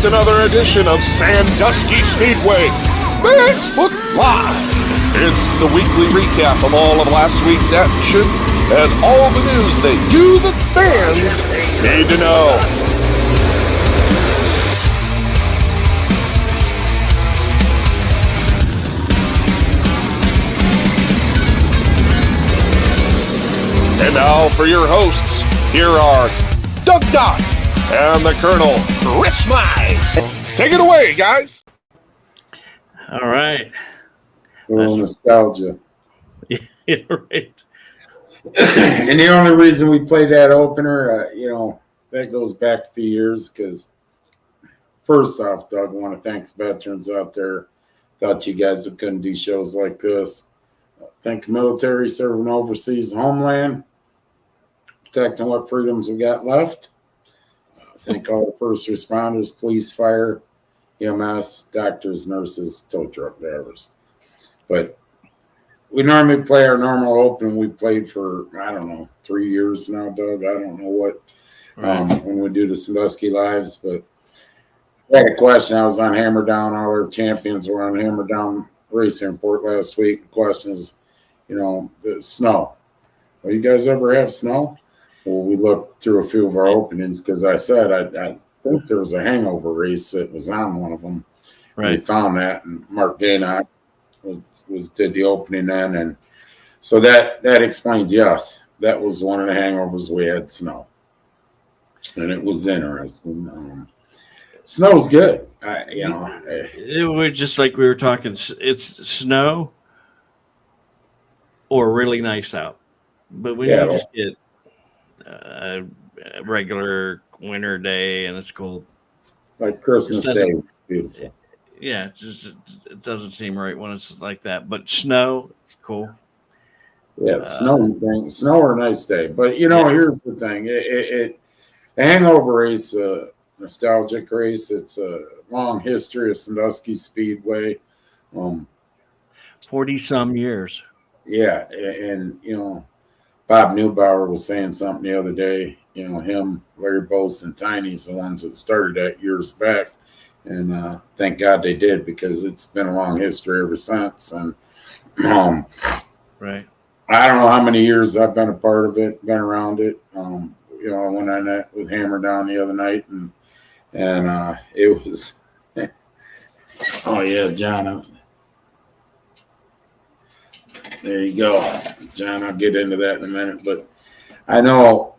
It's another edition of Sandusky Speedway Facebook Live. It's the weekly recap of all of last week's action and all the news that you, the fans, need to know. And now for your hosts, here are Doug Dock and the Colonel, Chris Mize. Take it away, guys. All right. A little nostalgia. Yeah, right. And the only reason we played that opener, that goes back a few years because, first off, Doug, I want to thank veterans out there. Thought you guys couldn't do shows like this. Thank the military serving overseas homeland, protecting what freedoms we got left. Thank all the first responders, police, fire, EMS, doctors, nurses, tow truck drivers. But we normally play our normal open. We played for, 3 years now, Doug. I don't know what when we do the Sandusky Lives. But I had a question. I was on Hammer Down. All our champions were on Hammer Down Racing Report last week. The question is, the snow. Well, you guys ever have snow? Well, we looked through a few of our openings because I said I think there was a Hangover race that was on one of them. Right. We found that, and Mark Dana did the opening then, and so that explains. Yes, that was one of the Hangovers. We had snow, and it was interesting. Snow's good. It was just like we were talking. It's snow or really nice out, but when you just get a regular winter day and it's cold, like Christmas Day, it's beautiful. Yeah, it doesn't seem right when it's like that. But snow, it's cool. Yeah, snow or a nice day. But here's the thing: the Hangover race, nostalgic race. It's a long history of Sandusky Speedway. 40-some years. Yeah, and Bob Neubauer was saying something the other day. Him, Larry Bose, and Tiny's the ones that started that years back. And thank God they did, because it's been a long history ever since. And right, I don't know how many years I've been a part of it, been around it. I went on that with Hammer Down the other night, and it was. Oh yeah, John. There you go, John. I'll get into that in a minute, but I know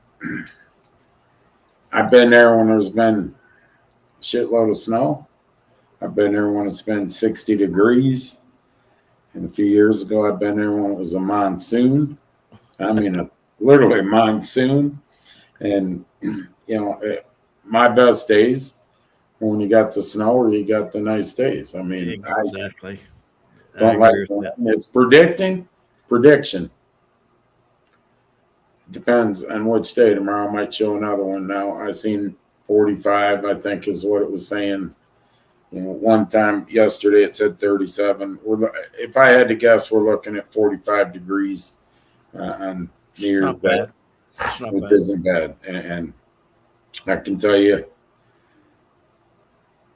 I've been there when there's been shitload of snow. I've been there when it's been 60 degrees. And a few years ago, I've been there when it was a monsoon. Literally a monsoon. And, my best days when you got the snow or you got the nice days. Exactly. It's prediction. Depends on which day. Tomorrow might show another one. Now, I seen 45, I think, is what it was saying. One time yesterday it said 37. If I had to guess, we're looking at 45 degrees on New Year's Day, which isn't bad. And I can tell you,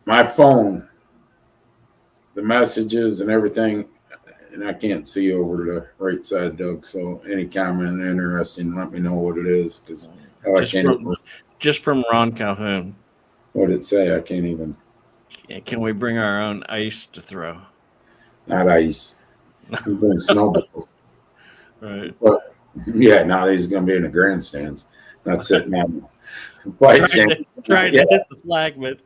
my phone, the messages and everything, and I can't see over to the right side, Doug. So any comment interesting, let me know what it is, because just from Ron Calhoun. What did it say? I can't even. Can we bring our own ice to throw? Not ice. We bring snowballs. Right. But yeah, now he's going to be in the grandstands, not sitting on the flight stand. Trying to hit the flagman.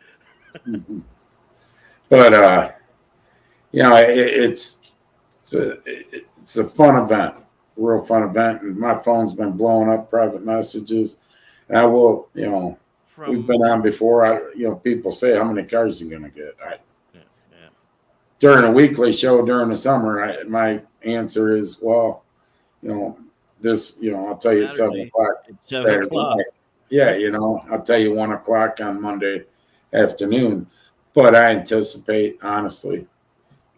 But it's a fun event, real fun event. And my phone's been blowing up private messages. And I will, we've been on before. People say, how many cars are you going to get? During a weekly show during the summer, my answer is, well, this, I'll tell you at 7 o'clock. 7 o'clock. Yeah, I'll tell you 1 o'clock on Monday afternoon. But I anticipate, honestly,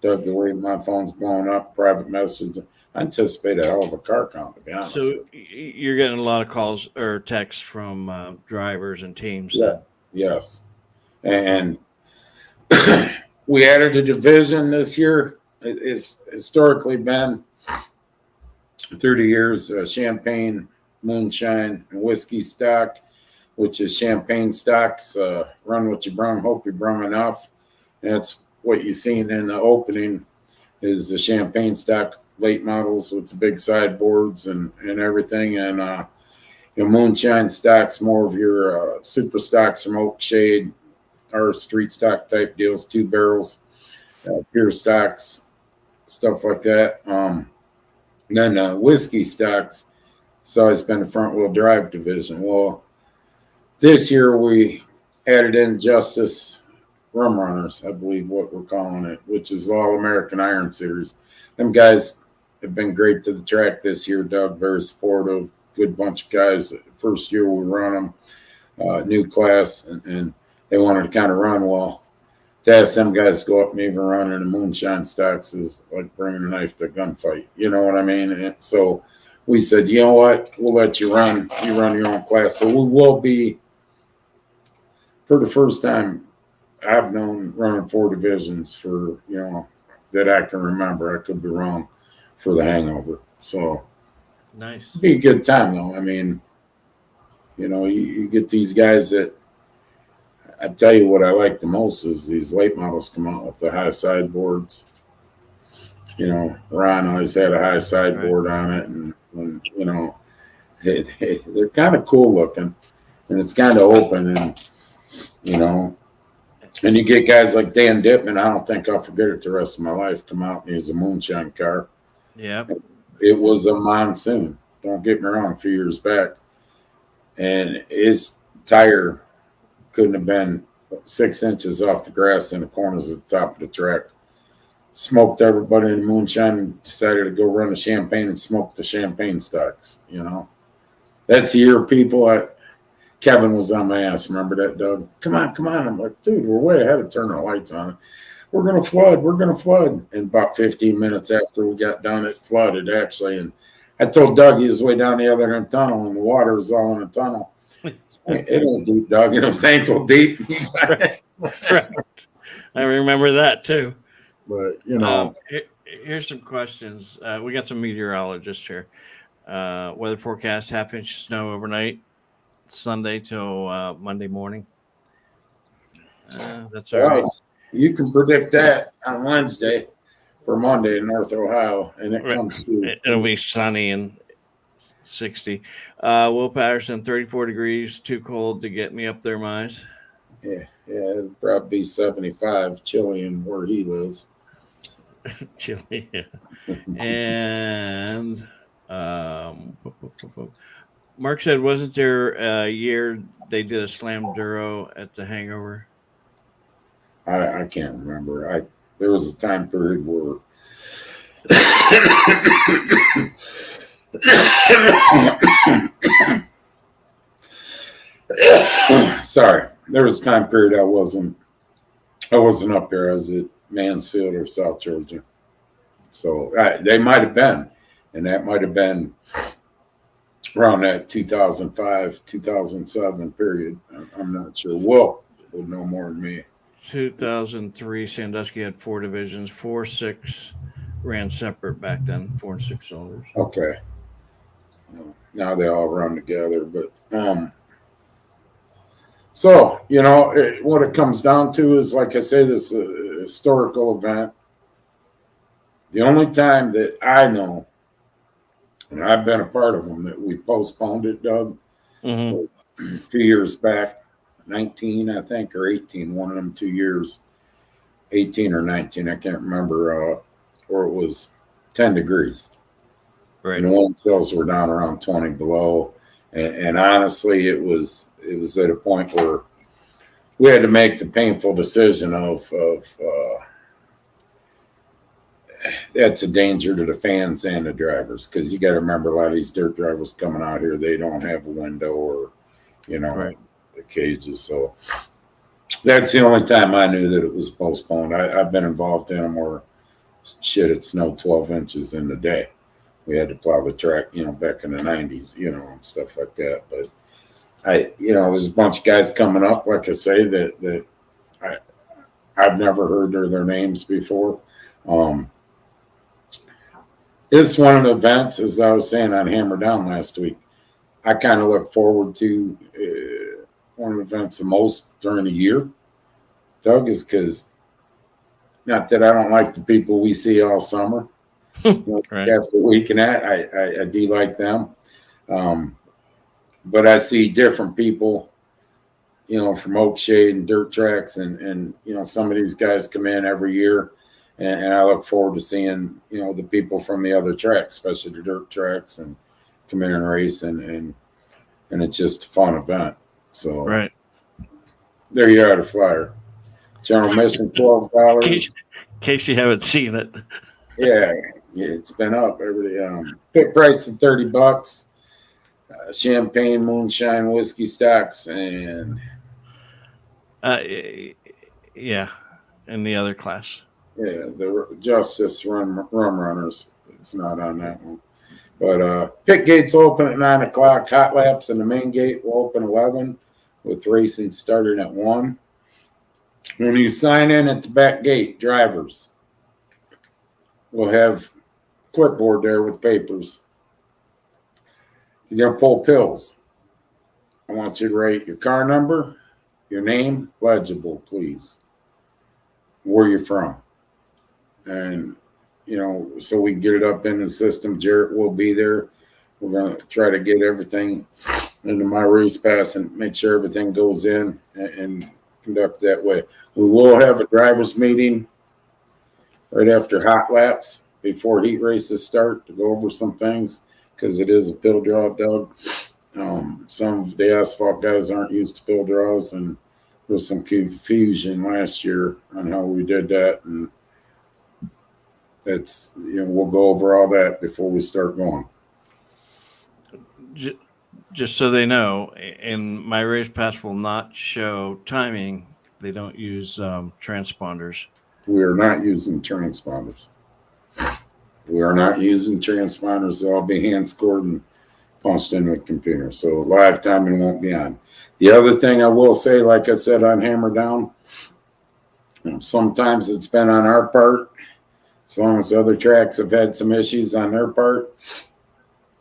Doug, the way my phone's blowing up, private messages, I anticipate a hell of a car count, to be honest. So you're getting a lot of calls or texts from drivers and teams. Yeah. Yes. And We added a division this year. It's historically been through the years champagne, moonshine, and whiskey stock, which is champagne stocks. Run what you brung, hope you brung enough. That's what you seen in the opening is the champagne stock late models with the big sideboards and everything. And your moonshine stocks, more of your super stocks from Oak Shade, or street stock type deals, 2 barrels, pure stocks, stuff like that. Then whiskey stocks, it's always been the front wheel drive division. Well, this year we added in Justice Rum Runners, I believe what we're calling it, which is the All American Iron Series. Them guys have been great to the track this year, Doug, very supportive, good bunch of guys. First year we run them, new class, and they wanted to kind of run well. To ask them guys to go up and even run in the moonshine stocks is like bringing a knife to a gunfight. You know what I mean? And so we said, you know what? We'll let you run. You run your own class. So we will be, for the first time, I've known running 4 divisions for, that I can remember. I could be wrong for the Hangover. So nice. It'd be a good time, though. I mean, you get these guys that, I tell you what I like the most is these late models come out with the high sideboards. Ron always had a high sideboard on it, and they're kind of cool looking, and it's kind of open, and and you get guys like Dan Dittman. I don't think I'll forget it the rest of my life. Come out and use a moonshine car. Yeah, it was a monsoon. Don't get me wrong, a few years back, and his tire couldn't have been 6 inches off the grass in the corners at the top of the track. Smoked everybody in the moonshine and decided to go run the champagne and smoke the champagne stocks. That's the year people. Kevin was on my ass. Remember that, Doug? Come on. I'm like, dude, we're way ahead of turning the lights on. We're going to flood. And about 15 minutes after we got done, it flooded actually. And I told Doug he was way down the other end tunnel and the water was all in the tunnel. It ain't deep, Doug. It was ankle deep. Right. I remember that too. But here's some questions. We got some meteorologists here. Weather forecast: 1/2 inch of snow overnight, Sunday till Monday morning. That's all right. You can predict that on Wednesday for Monday in North Ohio, and it comes through. It'll be sunny and 60. Will Patterson, 34 degrees, too cold to get me up there, Mize. Yeah, it'll probably be 75, chilly in where he lives. Chilly, yeah. And Mark said, wasn't there a year they did a slam duro at the Hangover? I can't remember. There was a time period where sorry, there was a time period I wasn't up there. I was at Mansfield or South Georgia, so they might have been, and that might have been around that 2005 2007 period. I'm not sure. Will would know more than me. 2003, Sandusky had 4 divisions. 4, 6 ran separate back then. 4 and 6 cylinders. Okay. Now they all run together, but so what it comes down to is, like I say, this historical event. The only time that I know, and I've been a part of them, that we postponed it, Doug, was a few years back, 19, I think, or 18, one of them 2 years, 18 or 19, I can't remember, where it was 10 degrees. Right. And the wind chills were down around 20 below. And honestly, it was at a point where we had to make the painful decision of that's a danger to the fans and the drivers, because you got to remember, a lot of these dirt drivers coming out here, they don't have a window or, right, the cages. So that's the only time I knew that it was postponed. I've been involved in them where it snowed 12 inches in the day. We had to plow the track, back in the 90s, and stuff like that. But there's a bunch of guys coming up, like I say, that I've never heard of their names before. It's one of the events, as I was saying on Hammer Down last week, I kind of look forward to one of the events the most during the year, Doug, is because not that I don't like the people we see all summer. Right. After a week and that, I do like them. But I see different people, from Oakshade and dirt tracks, and some of these guys come in every year, and I look forward to seeing, the people from the other tracks, especially the dirt tracks, and come in and race, and it's just a fun event. So Right. there you are, the flyer. General admission $12. In case you haven't seen it. Yeah, it's been up. Everybody, pit price of $30. Champagne, moonshine, whiskey stocks, and Yeah, in the other class. yeah, the Justice rum runners. It's not on that one. But pit gates open at 9 o'clock. Hot laps in the main gate will open 11, with racing starting at 1. When you sign in at the back gate, drivers will have clipboard there with papers. You're going to pull pills. I want you to write your car number, your name, legible, please, where you're from. And, so we can get it up in the system. Jarrett will be there. We're going to try to get everything into my race pass and make sure everything goes in and conduct that way. We will have a driver's meeting right after hot laps before heat races start to go over some things, because it is a pill draw, Doug. Some of the asphalt guys aren't used to pill draws, and there was some confusion last year on how we did that. And it's, we'll go over all that before we start going. Just so they know, and my race pass will not show timing. They don't use transponders. We are not using transponders. They'll all be hand scored and punched in with the computer. So live timing won't be on. The other thing I will say, like I said on Hammer Down, sometimes it's been on our part, as long as other tracks have had some issues on their part.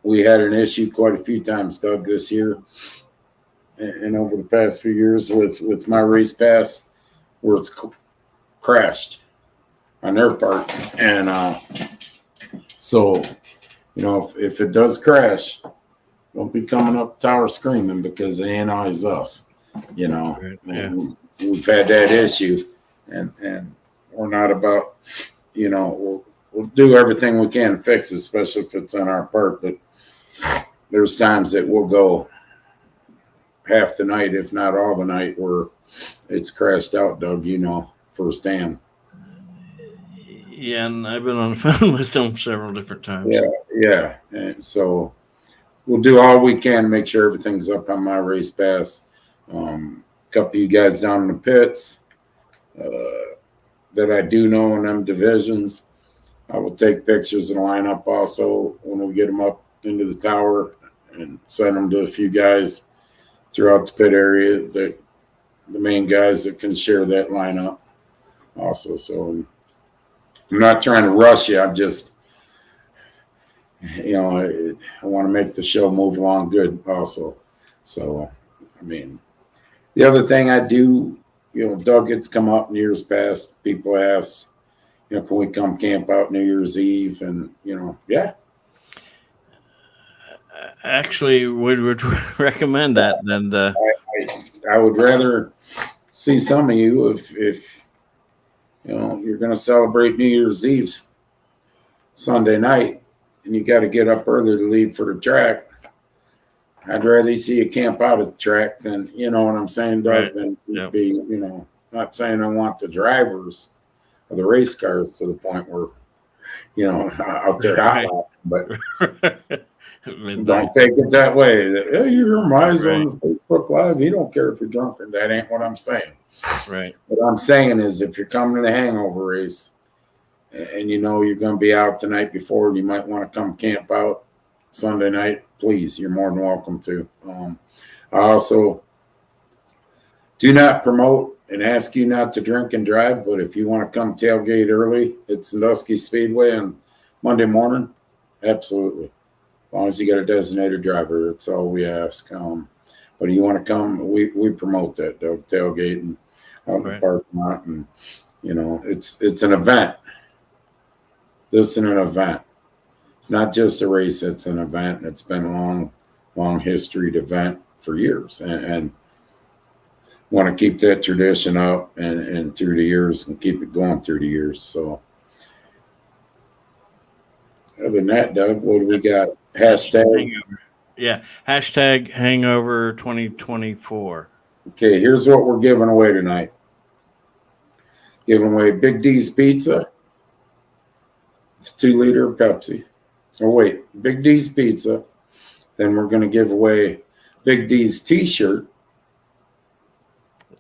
We had an issue quite a few times, Doug, this year and over the past few years with my race pass, where it's crashed on their part. And so, if it does crash, don't be coming up the tower screaming, because it ain't always us. Yeah. We've had that issue, and we're not about, we'll do everything we can to fix it, especially if it's on our part. But there's times that we'll go half the night, if not all the night, where it's crashed out, Doug, firsthand. Yeah, and I've been on the phone with them several different times. Yeah. And so we'll do all we can to make sure everything's up on my race pass. A couple of you guys down in the pits that I do know in them divisions, I will take pictures and line up also when we get them up into the tower, and send them to a few guys throughout the pit area, the main guys that can share that lineup also. So I'm not trying to rush you. I'm just, I want to make the show move along good also. So, the other thing I do, Doug, it's come up in years past. People ask, can we come camp out New Year's Eve? And, yeah. Actually, would recommend that. And I would rather see some of you if you're going to celebrate New Year's Eve Sunday night, and you got to get up early to leave for the track. I'd rather see you camp out at the track than, you know what I'm saying, Doug, right. than Yep. be, not saying I want the drivers of the race cars to the point where, out there Right. hot, but Midnight. don't take it that way. That, hey, you hear Mize Right. on Facebook Live. He don't care if you're drunk. That ain't what I'm saying. Right. What I'm saying is, if you're coming to the Hangover race and you're going to be out the night before, and you might want to come camp out Sunday night, please, you're more than welcome to. I also do not promote and ask you not to drink and drive, but if you want to come tailgate early at Sandusky Speedway on Monday morning, absolutely. As long as you got a designated driver, that's all we ask. But if you want to come, we promote that, Doug, tailgating out in the parking lot, and it's an event. This is an event. It's not just a race; it's an event. It's been a long historied event for years, and want to keep that tradition up and through the years and keep it going through the years. So, other than that, Doug, what do we got? Hashtag Hangover. Yeah, hashtag Hangover 2024. Okay, here's what we're giving away tonight. Giving away Big D's Pizza, 2-liter Pepsi. Oh, wait, Big D's Pizza. Then we're going to give away Big D's T-shirt.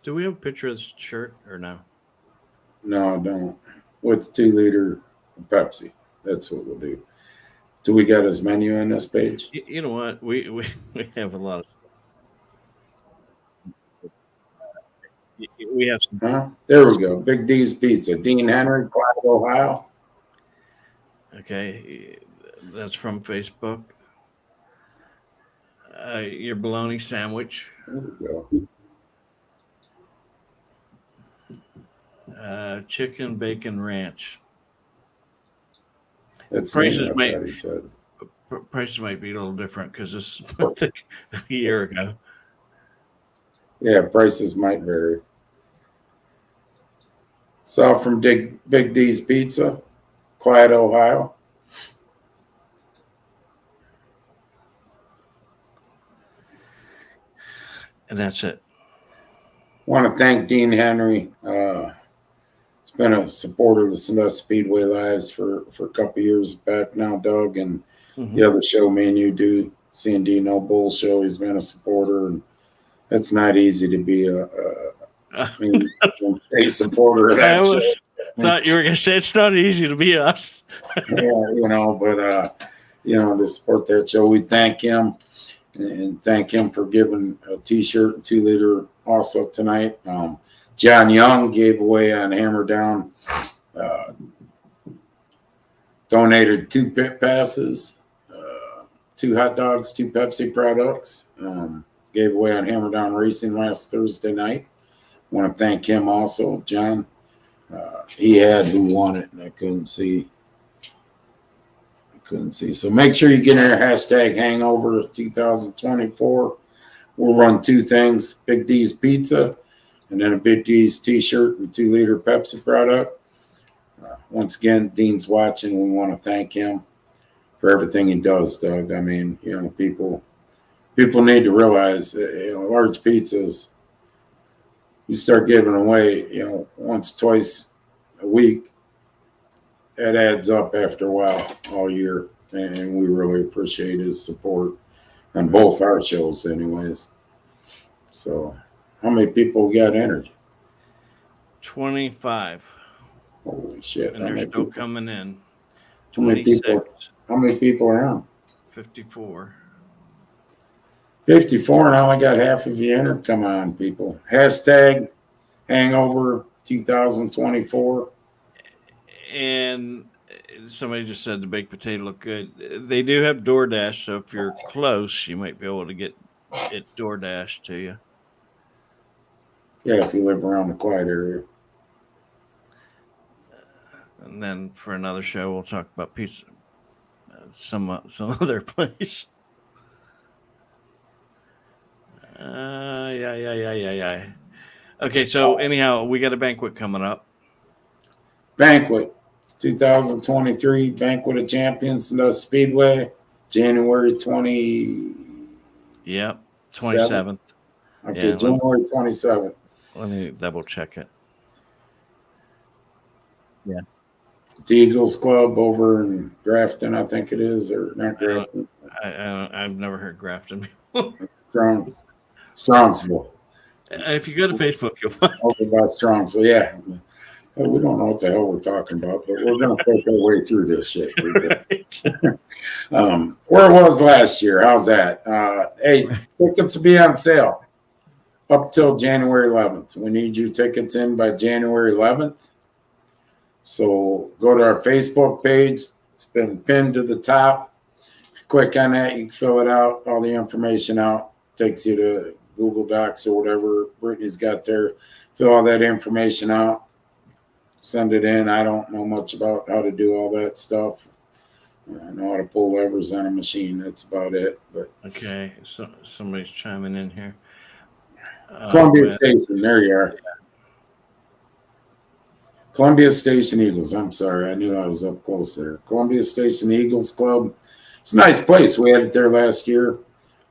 Do we have a picture of this shirt or no? No, I don't. With 2-liter Pepsi. That's what we'll do. Do we got his menu on this page? You know what? We have a lot of. We have some. Huh? There we go. Big D's Pizza. Dean Henry, Clyde, Ohio. Okay, that's from Facebook. Your bologna sandwich. There we go. Chicken bacon ranch. That's prices prices might be a little different because this is a year ago. Yeah, prices might vary. So from Big D's Pizza, Clyde, Ohio. And that's it. Want to thank Dean Henry. He's been a supporter of the Sandusky Speedway Lives for a couple years back now, Doug, and the other show me and you do, C&D No Bull show. He's been a supporter, and it's not easy to be a supporter of that show. Thought you were going to say it's not easy to be us. But to support that show, we thank him and thank him for giving a T-shirt and 2-liter also tonight. John Young gave away on Hammer Down, donated 2 pit passes, 2 hot dogs, 2 Pepsi products. Gave away on Hammer Down Racing last Thursday night. Want to thank him also, John. He had who won it, and I couldn't see. So make sure you get our hashtag Hangover 2024. We'll run 2 things: Big D's Pizza, and then a Big D's T-shirt and 2-liter Pepsi product. Once again, Dean's watching. We want to thank him for everything he does, Doug. I mean, people need to realize, large pizzas, you start giving away, once, twice a week, that adds up after a while all year. And we really appreciate his support on both our shows anyways. So how many people got entered? 25. Holy shit. And they're still coming in. How many people are on? 54. 54, and I only got half of you entered. Come on, people. Hashtag Hangover 2024. And somebody just said the baked potato looked good. They do have DoorDash, so if you're close, you might be able to get it DoorDash to you. Yeah, if you live around the Clyde area. And then for another show, we'll talk about pizza, some other place. Yeah. Okay, so anyhow, we got a banquet coming up. Banquet 2023 Banquet of Champions, Sandusky Speedway, January 20. Yep, 27th. Okay, Yeah, January 27th. Let me double check it. Yeah. The Eagles Club over in Grafton, I think it is, or not Grafton. I've never heard Grafton. Strongsville. If you go to Facebook, you'll find over by Strongsville. Yeah. We don't know what the hell we're talking about, but we're going to take our way through this shit. Where it was last year. How's that? Hey, tickets will be on sale. up till January 11th. We need your tickets in by January 11th. So go to our Facebook page. It's been pinned to the top. If you click on that, you can fill it out, all the information out. Takes you to Google Docs or whatever Brittany's got there. Fill all that information out. Send it in. I don't know much about how to do all that stuff. I know how to pull levers on a machine. That's about it. But Okay, so somebody's chiming in here. Columbia Station, there you are. Columbia Station Eagles. I'm sorry, I knew I was up close there. Columbia Station Eagles Club. It's a nice place. We had it there last year.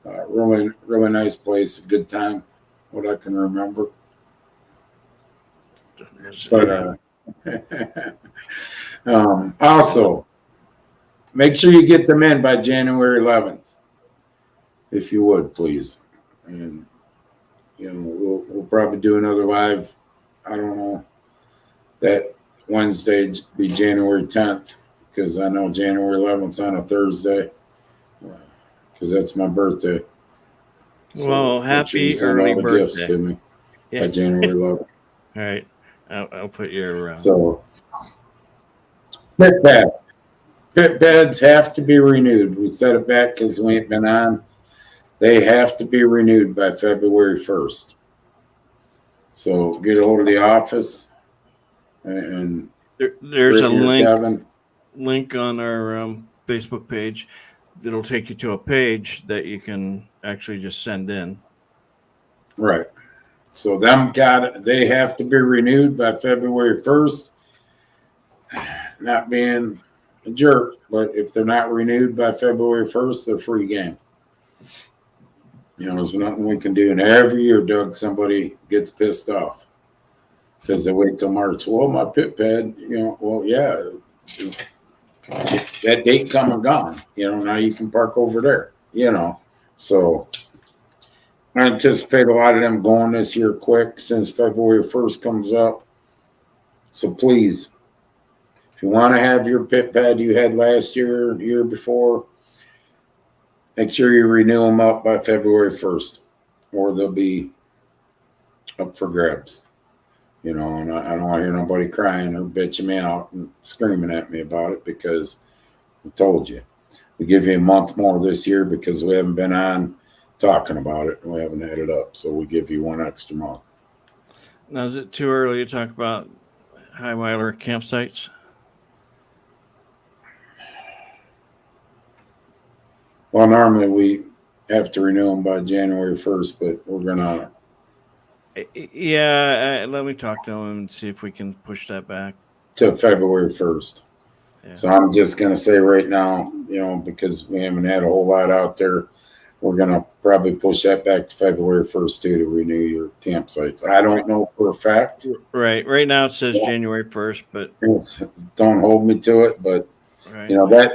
Really nice place. Good time. What I can remember. But also, make sure you get them in by January 11th, if you would, please. And we'll probably do another live. I don't know. That Wednesday be January 10th, because I know January 11th is on a Thursday, because that's my birthday. So well, happy early birthday. Gifts to me by January 11th. All right. I'll put your... So, pit bed. Pit beds have to be renewed. We set it back because we ain't been on. They have to be renewed by February 1st. So get a hold of the office. And there's a link on our Facebook page that'll take you to a page that you can actually just send in. Right. So they have to be renewed by February 1st. Not being a jerk, but if they're not renewed by February 1st, they're free game. There's nothing we can do. And every year, Doug, somebody gets pissed off because they wait till March. Well, my pit pad, well, yeah, that date come and gone. Now you can park over there, So I anticipate a lot of them going this year quick since February 1st comes up. So please, if you want to have your pit pad you had last year, the year before, make sure you renew them up by February 1st, or they'll be up for grabs. And I don't want to hear nobody crying or bitching me out and screaming at me about it, because I told you. We give you a month more this year because we haven't been on talking about it and we haven't had it up. So we give you one extra month. Now, is it too early to talk about high miler campsites? Well, normally we have to renew them by January 1st, but we're going to. Yeah, let me talk to them and see if we can push that back to February 1st. Yeah. So I'm just going to say right now, because we haven't had a whole lot out there, we're going to probably push that back to February 1st too, to renew your campsites. I don't know for a fact. Right. Right now it says January 1st, but don't hold me to it. But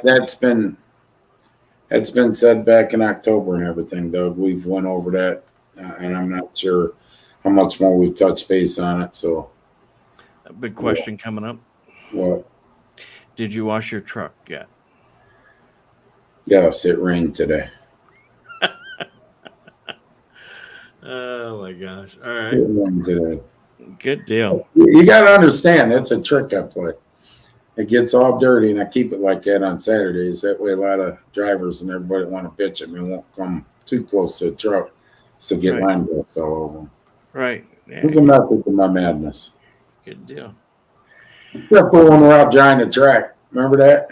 that's been said back in October and everything, Doug. We've went over that, and I'm not sure how much more we've touched base on it. So, a big question coming up. What? Did you wash your truck yet? Yes, it rained today. Oh my gosh! All right. It rained today. Good deal. You got to understand, that's a trick I play. It gets all dirty, and I keep it like that on Saturdays. That way, a lot of drivers and everybody that want to bitch at me won't come too close to the truck, so get line dust all over them. Right. Yeah. There's a method to my madness. Good deal. Except for when we're out drying the track. Remember that?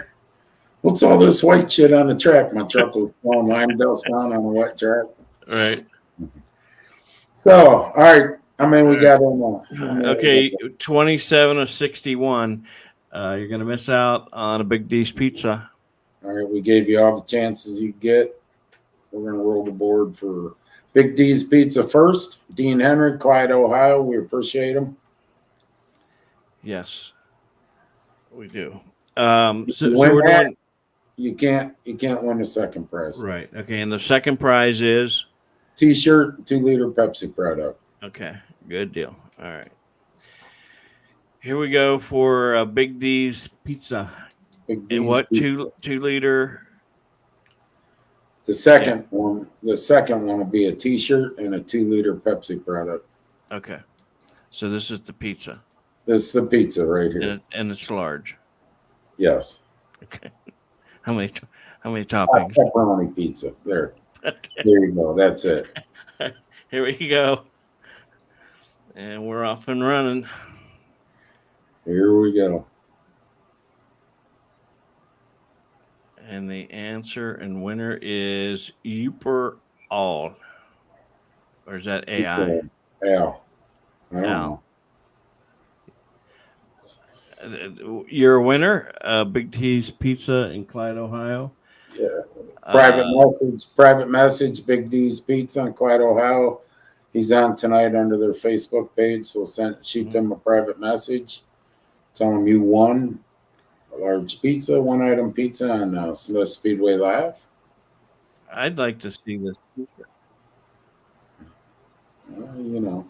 What's all this white shit on the track? My truck was throwing lime dust on a wet track. Right. So, all right. I mean, we got in. Okay, 27 of 61. You're going to miss out on a Big D's pizza. All right, we gave you all the chances you get. We're going to roll the board for Big D's Pizza first. Dean Henry, Clyde, Ohio. We appreciate them. Yes, we do. So we're doing. You can't win the second prize. Right. Okay, and the second prize is T-shirt, 2-liter Pepsi product. Okay, good deal. All right. Here we go for Big D's Pizza. Big D's and what pizza. 2-liter? The second one will be a T-shirt and a 2-liter Pepsi product. Okay. So this is the pizza. This is the pizza right here. And it's large. Yes. Okay. How many toppings? Pepperoni pizza. There. Okay. There you go. That's it. Here we go. And we're off and running. Here we go. And the answer and winner is Uper All. Or is that AI? Al. I don't Al. know. You're a winner. Big T's Pizza in Clyde, Ohio. Yeah. Private message. Big D's Pizza in Clyde, Ohio. He's on tonight under their Facebook page. So shoot them a private message. Tell them you won a large pizza, 1-item pizza on Sandusky Speedway Live. I'd like to see this. You know.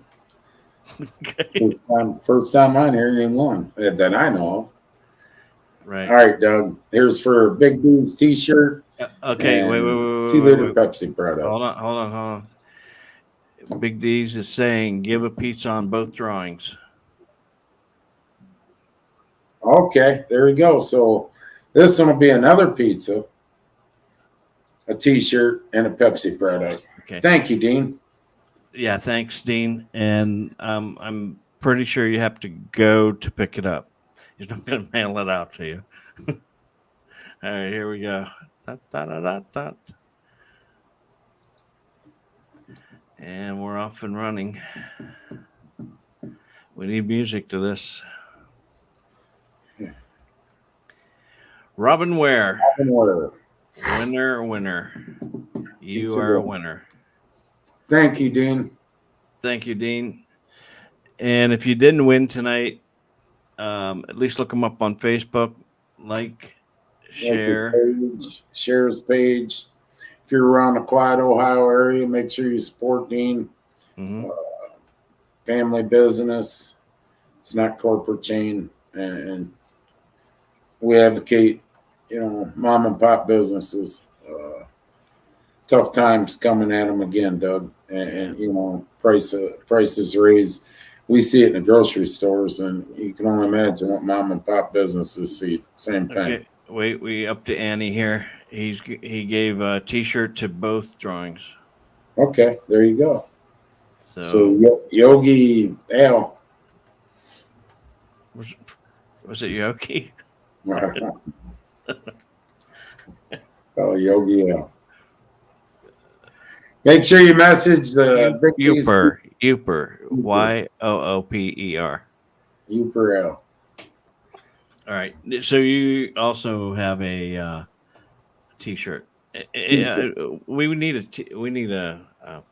Okay. First time on here, you won that I know of. Right. All right, Doug. Here's for Big D's T-shirt. Okay. Wait. 2-liter Pepsi product. Hold on. Big D's is saying give a pizza on both drawings. Okay, there we go. So this one will be another pizza, a T-shirt, and a Pepsi product. Okay. Thank you, Dean. Yeah, thanks, Dean. And I'm pretty sure you have to go to pick it up. He's not going to mail it out to you. All right, here we go. And we're off and running. We need music to this. Robin Ware. Winner. You are a winner. Thank you, Dean. Thank you, Dean. And if you didn't win tonight, at least look him up on Facebook. Share. Share his page. If you're around the Clyde, Ohio area, make sure you support Dean. Mm-hmm. Family business. It's not corporate chain. And we advocate, mom and pop businesses. Tough times coming at them again, Doug. And prices raised. We see it in the grocery stores, and you can only imagine what mom and pop businesses see. Same thing. Okay. Wait, we up to Annie here. He gave a T-shirt to both drawings. Okay, there you go. So Yogi Al. Was it Yogi? Oh, Yogi Al. Make sure you message the Uper. Yooper. Uper Al. All right. So you also have a T-shirt. We need a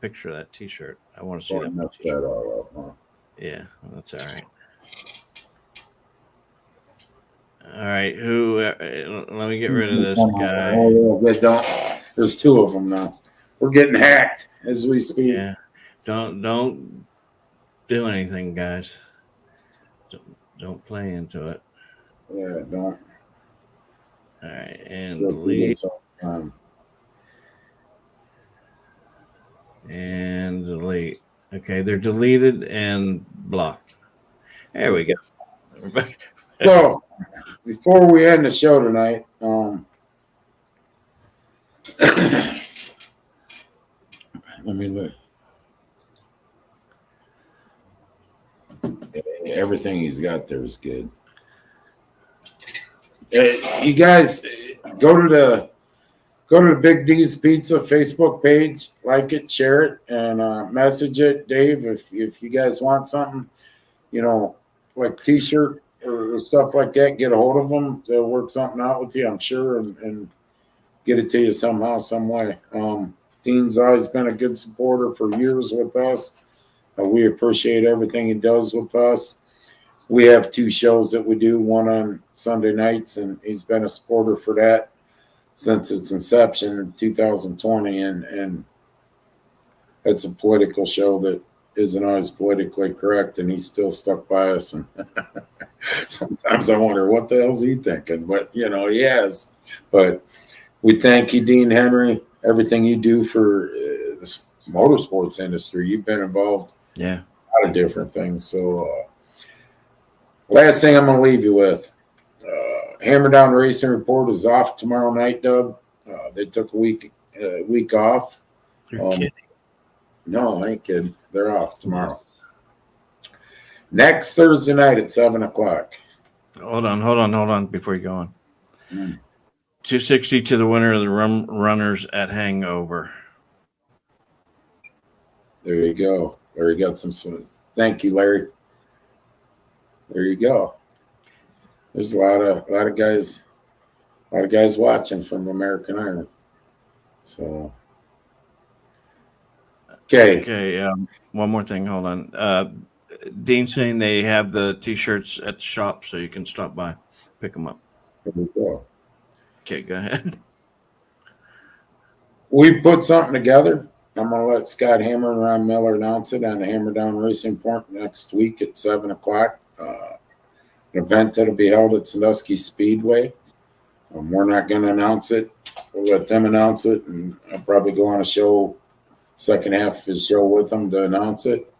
picture of that T-shirt. I want to see that. Mess that all up, huh? Yeah, that's all right. All right. Let me get rid of this guy. Oh, yeah, there's two of them now. We're getting hacked as we speak. Yeah. Don't do anything, guys. Don't play into it. Yeah, don't. All right, and delete. And delete. Okay, they're deleted and blocked. There we go. So, before we end the show tonight, let me look. Everything he's got there is good. You guys go to the Big D's Pizza Facebook page, like it, share it, and message it, Dave. If you guys want something, like T-shirt or stuff like that, get a hold of them. They'll work something out with you, I'm sure, and get it to you somehow, some way. Dean's always been a good supporter for years with us. We appreciate everything he does with us. We have 2 shows that we do, one on Sunday nights, and he's been a supporter for that since its inception in 2020. And it's a political show that isn't always politically correct, and he's still stuck by us. And sometimes I wonder, what the hell's he thinking? But, he has. But we thank you, Dean Henry. everything you do for the motorsports industry. You've been involved Yeah. in a lot of different things. So, last thing I'm going to leave you with, Hammer Down Racing Report is off tomorrow night, Doug. They took a week off. You're kidding. No, I ain't kidding. They're off tomorrow. Next Thursday night at 7 o'clock. Hold on before you go on. 260 to the winner of the runners at Hangover. There you go. Larry got some swim. Thank you, Larry. There you go. There's a lot of guys watching from American Iron. So okay. One more thing. Hold on. Dean's saying they have the T-shirts at the shop, so you can stop by, pick them up. There we go. Okay, go ahead. We put something together. I'm going to let Scott Hammer and Ron Miller announce it on the Hammer Down Racing Point next week at 7 o'clock. An event that'll be held at Sandusky Speedway. We're not going to announce it. We'll let them announce it, and I'll probably go on a show, second half of his show with them to announce it.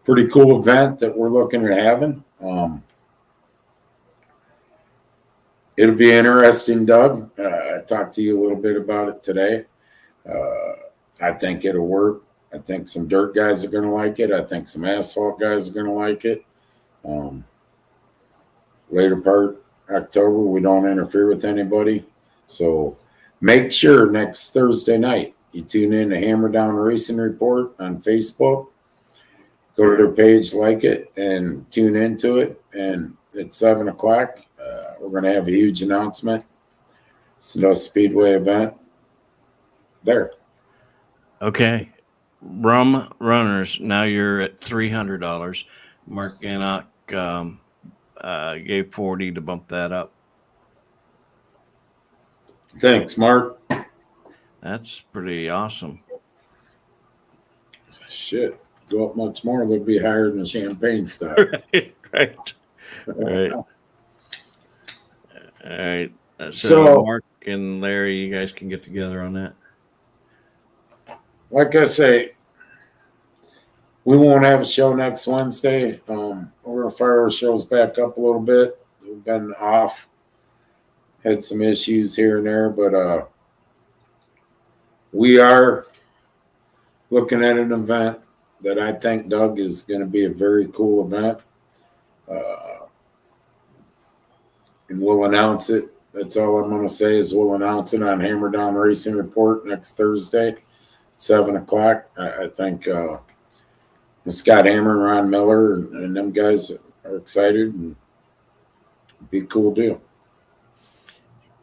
Pretty cool event that we're looking at having. It'll be interesting, Doug. I talked to you a little bit about it today. I think it'll work. I think some dirt guys are going to like it. I think some asphalt guys are going to like it. Later part October, we don't interfere with anybody. So make sure next Thursday night you tune in to Hammer Down Racing Report on Facebook. Go to their page, like it, and tune into it. And at 7 o'clock, we're going to have a huge announcement. Sandusky Speedway event there. Okay. Rum Runners, now you're at $300. Mark Gannock gave $40 to bump that up. Thanks, Mark. That's pretty awesome. Shit. Go up much more, they'll be higher than the champagne stuff. Right. All right. So Mark and Larry, you guys can get together on that. Like I say, we won't have a show next Wednesday. We're going to fire our shows back up a little bit. We've been off, had some issues here and there, but we are looking at an event that I think, Doug, is going to be a very cool event. And we'll announce it. That's all I'm going to say is we'll announce it on Hammer Down Racing Report next Thursday at 7 o'clock. I think Scott Hammer and Ron Miller and them guys are excited, and it'll be a cool deal.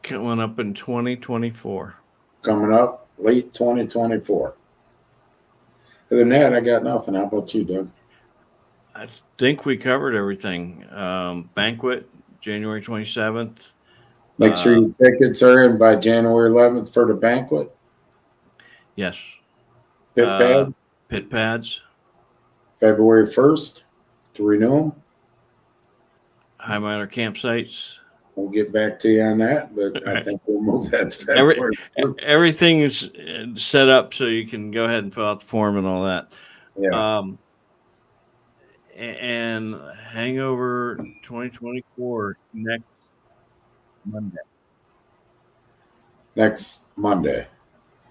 Coming up in 2024. Coming up late 2024. Other than that, I got nothing. How about you, Doug? I think we covered everything. Banquet, January 27th. Make sure your tickets are in by January 11th for the banquet. Yes. Pit pads. February 1st to renew them. High minor campsites. We'll get back to you on that, but I think we'll move that to February. Everything's set up so you can go ahead and fill out the form and all that. Yeah. And Hangover 2024 next Monday.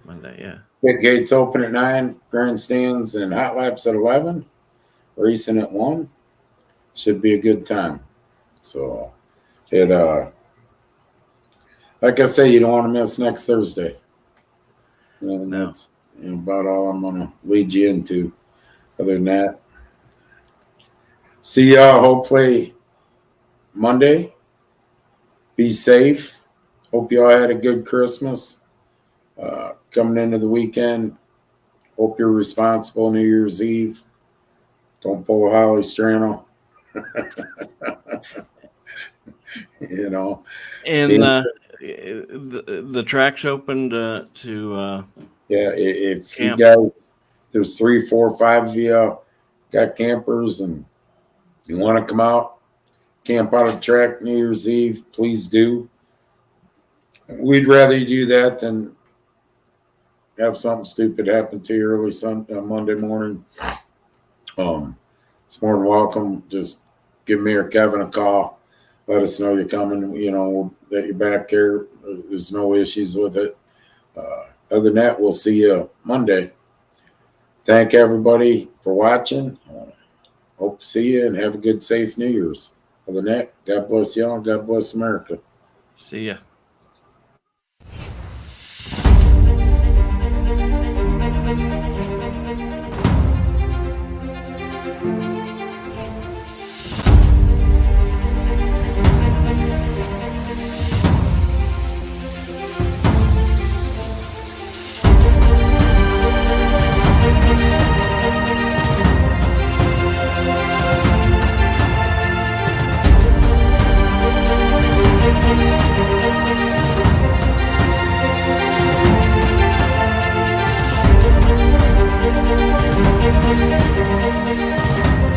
Monday, yeah. Pit gates open at 9, grandstands and hot laps at 11, racing at 1. Should be a good time. So like I say, you don't want to miss next Thursday. And that's about all I'm going to lead you into. Other than that, see y'all hopefully Monday. Be safe. Hope you all had a good Christmas. Coming into the weekend, hope you're responsible New Year's Eve. Don't pull a Holly Strano. You know. And the track's open to if camp. You guys, there's 3, 4, 5 of you got campers and you want to come out, camp out of the track New Year's Eve, please do. We'd rather you do that than have something stupid happen to you early Monday morning, it's more than welcome. Just give me or Kevin a call. Let us know you're coming, that you're back there. There's no issues with it. Other than that, we'll see you Monday. Thank everybody for watching. Hope to see you and have a good, safe New Year's. Other than that, God bless y'all. God bless America. See ya.